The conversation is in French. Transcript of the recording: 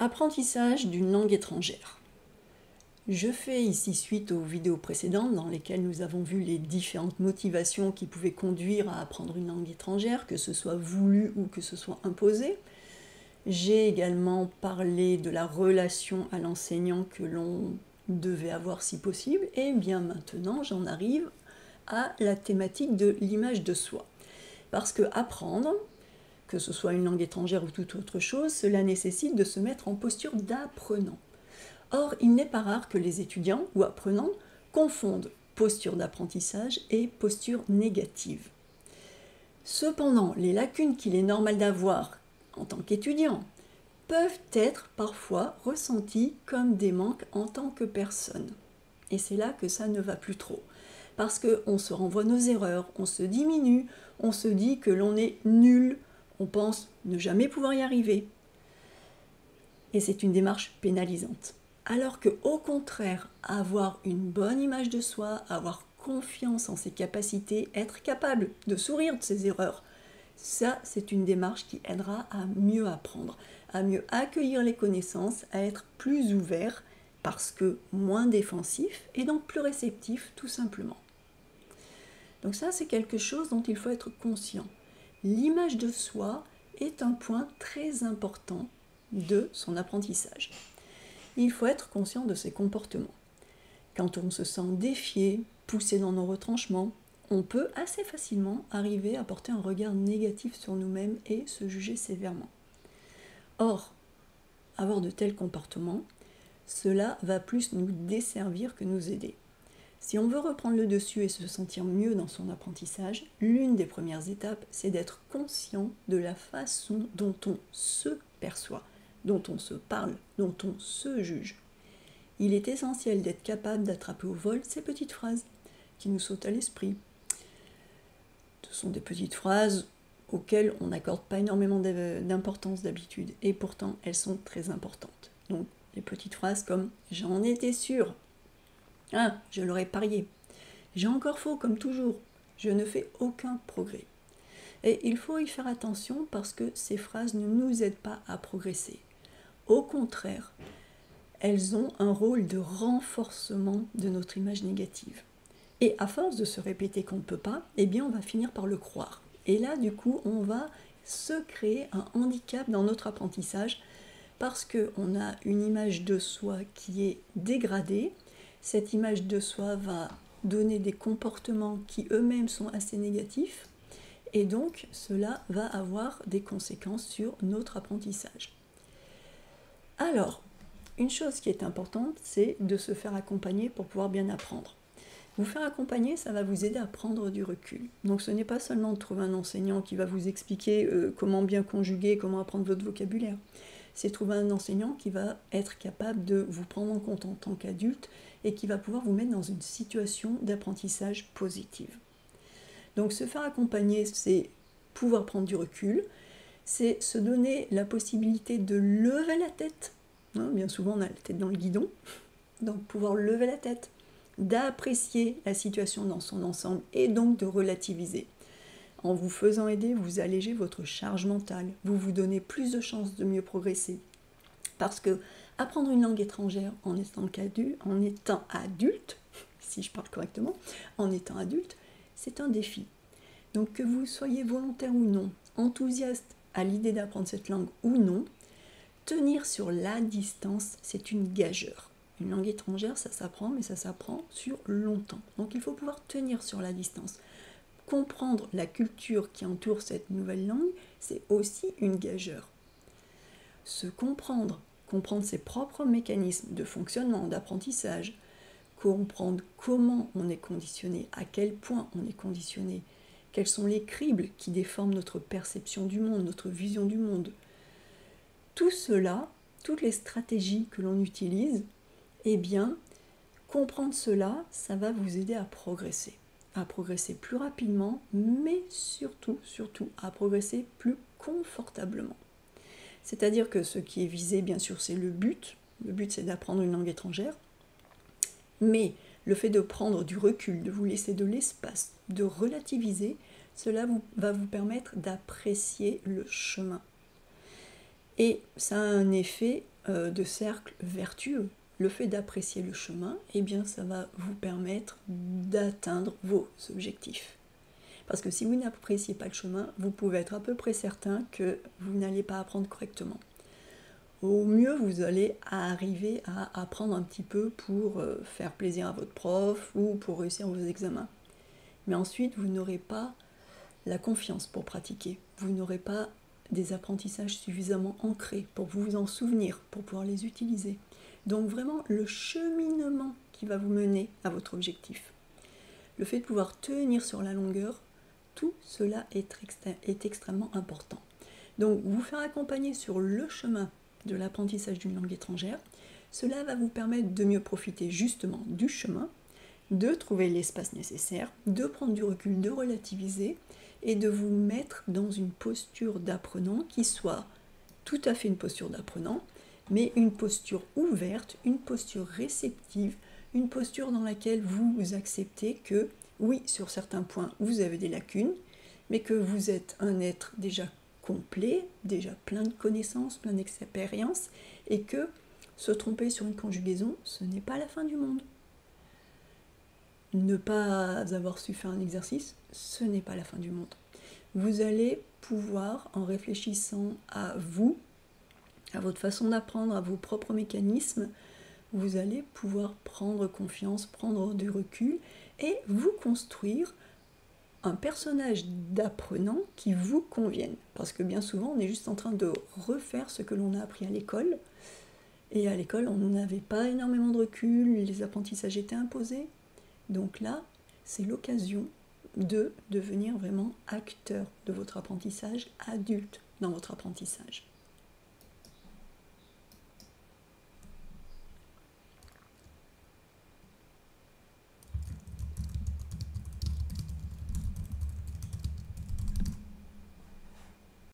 Apprentissage d'une langue étrangère. Je fais ici suite aux vidéos précédentes dans lesquelles nous avons vu les différentes motivations qui pouvaient conduire à apprendre une langue étrangère, que ce soit voulu ou que ce soit imposé. J'ai également parlé de la relation à l'enseignant que l'on devait avoir si possible, et bien maintenant j'en arrive à la thématique de l'image de soi. Parce que apprendre, que ce soit une langue étrangère ou toute autre chose, cela nécessite de se mettre en posture d'apprenant. Or, il n'est pas rare que les étudiants ou apprenants confondent posture d'apprentissage et posture négative. Cependant, les lacunes qu'il est normal d'avoir en tant qu'étudiant peuvent être parfois ressenties comme des manques en tant que personne. Et c'est là que ça ne va plus trop. Parce qu'on se renvoie nos erreurs, on se diminue, on se dit que l'on est nul, on pense ne jamais pouvoir y arriver. Et c'est une démarche pénalisante. Alors que, au contraire, avoir une bonne image de soi, avoir confiance en ses capacités, être capable de sourire de ses erreurs, ça, c'est une démarche qui aidera à mieux apprendre, à mieux accueillir les connaissances, à être plus ouvert, parce que moins défensif et donc plus réceptif, tout simplement. Donc ça, c'est quelque chose dont il faut être conscient. L'image de soi est un point très important de son apprentissage. Il faut être conscient de ses comportements. Quand on se sent défié, poussé dans nos retranchements, on peut assez facilement arriver à porter un regard négatif sur nous-mêmes et se juger sévèrement. Or, avoir de tels comportements, cela va plus nous desservir que nous aider. Si on veut reprendre le dessus et se sentir mieux dans son apprentissage, l'une des premières étapes, c'est d'être conscient de la façon dont on se perçoit, dont on se parle, dont on se juge. Il est essentiel d'être capable d'attraper au vol ces petites phrases qui nous sautent à l'esprit. Ce sont des petites phrases auxquelles on n'accorde pas énormément d'importance d'habitude, et pourtant elles sont très importantes. Donc les petites phrases comme « j'en étais sûre », « ah, je l'aurais parié », « j'ai encore faux comme toujours », « je ne fais aucun progrès ». Et il faut y faire attention parce que ces phrases ne nous aident pas à progresser. Au contraire, elles ont un rôle de renforcement de notre image négative. Et à force de se répéter qu'on ne peut pas, eh bien on va finir par le croire. Et là, du coup, on va se créer un handicap dans notre apprentissage parce qu'on a une image de soi qui est dégradée. Cette image de soi va donner des comportements qui eux-mêmes sont assez négatifs. Et donc, cela va avoir des conséquences sur notre apprentissage. Alors, une chose qui est importante, c'est de se faire accompagner pour pouvoir bien apprendre. Vous faire accompagner, ça va vous aider à prendre du recul. Donc ce n'est pas seulement de trouver un enseignant qui va vous expliquer comment bien conjuguer, comment apprendre votre vocabulaire. C'est trouver un enseignant qui va être capable de vous prendre en compte en tant qu'adulte et qui va pouvoir vous mettre dans une situation d'apprentissage positive. Donc se faire accompagner, c'est pouvoir prendre du recul, c'est se donner la possibilité de lever la tête. Bien souvent on a la tête dans le guidon, donc pouvoir lever la tête, d'apprécier la situation dans son ensemble et donc de relativiser. En vous faisant aider, vous allégez votre charge mentale, vous vous donnez plus de chances de mieux progresser. Parce que apprendre une langue étrangère en étant adulte, si je parle correctement, en étant adulte, c'est un défi. Donc que vous soyez volontaire ou non, enthousiaste à l'idée d'apprendre cette langue ou non, tenir sur la distance, c'est une gageure. Une langue étrangère, ça s'apprend, mais ça s'apprend sur longtemps. Donc il faut pouvoir tenir sur la distance. Comprendre la culture qui entoure cette nouvelle langue, c'est aussi une gageure. Se comprendre ses propres mécanismes de fonctionnement, d'apprentissage, comprendre comment on est conditionné, à quel point on est conditionné, quels sont les cribles qui déforment notre perception du monde, notre vision du monde. Tout cela, toutes les stratégies que l'on utilise, eh bien, comprendre cela, ça va vous aider à progresser plus rapidement, mais surtout, à progresser plus confortablement. C'est-à-dire que ce qui est visé, bien sûr, c'est le but. Le but, c'est d'apprendre une langue étrangère. Mais le fait de prendre du recul, de vous laisser de l'espace, de relativiser, cela va vous permettre d'apprécier le chemin. Et ça a un effet de cercle vertueux. Le fait d'apprécier le chemin, eh bien, ça va vous permettre d'atteindre vos objectifs. Parce que si vous n'appréciez pas le chemin, vous pouvez être à peu près certain que vous n'allez pas apprendre correctement. Au mieux, vous allez arriver à apprendre un petit peu pour faire plaisir à votre prof ou pour réussir vos examens. Mais ensuite, vous n'aurez pas la confiance pour pratiquer. Vous n'aurez pas des apprentissages suffisamment ancrés pour vous en souvenir, pour pouvoir les utiliser. Donc vraiment, le cheminement qui va vous mener à votre objectif. Le fait de pouvoir tenir sur la longueur, tout cela est extrêmement important. Donc, vous faire accompagner sur le chemin de l'apprentissage d'une langue étrangère, cela va vous permettre de mieux profiter justement du chemin, de trouver l'espace nécessaire, de prendre du recul, de relativiser et de vous mettre dans une posture d'apprenant qui soit tout à fait une posture d'apprenant, mais une posture ouverte, une posture réceptive, une posture dans laquelle vous acceptez que, oui, sur certains points, vous avez des lacunes, mais que vous êtes un être déjà complet, déjà plein de connaissances, plein d'expériences, et que se tromper sur une conjugaison, ce n'est pas la fin du monde. Ne pas avoir su faire un exercice, ce n'est pas la fin du monde. Vous allez pouvoir, en réfléchissant à vous, à votre façon d'apprendre, à vos propres mécanismes, vous allez pouvoir prendre confiance, prendre du recul et vous construire un personnage d'apprenant qui vous convienne. Parce que bien souvent, on est juste en train de refaire ce que l'on a appris à l'école. Et à l'école, on n'avait pas énormément de recul, les apprentissages étaient imposés. Donc là, c'est l'occasion de devenir vraiment acteur de votre apprentissage, adulte dans votre apprentissage.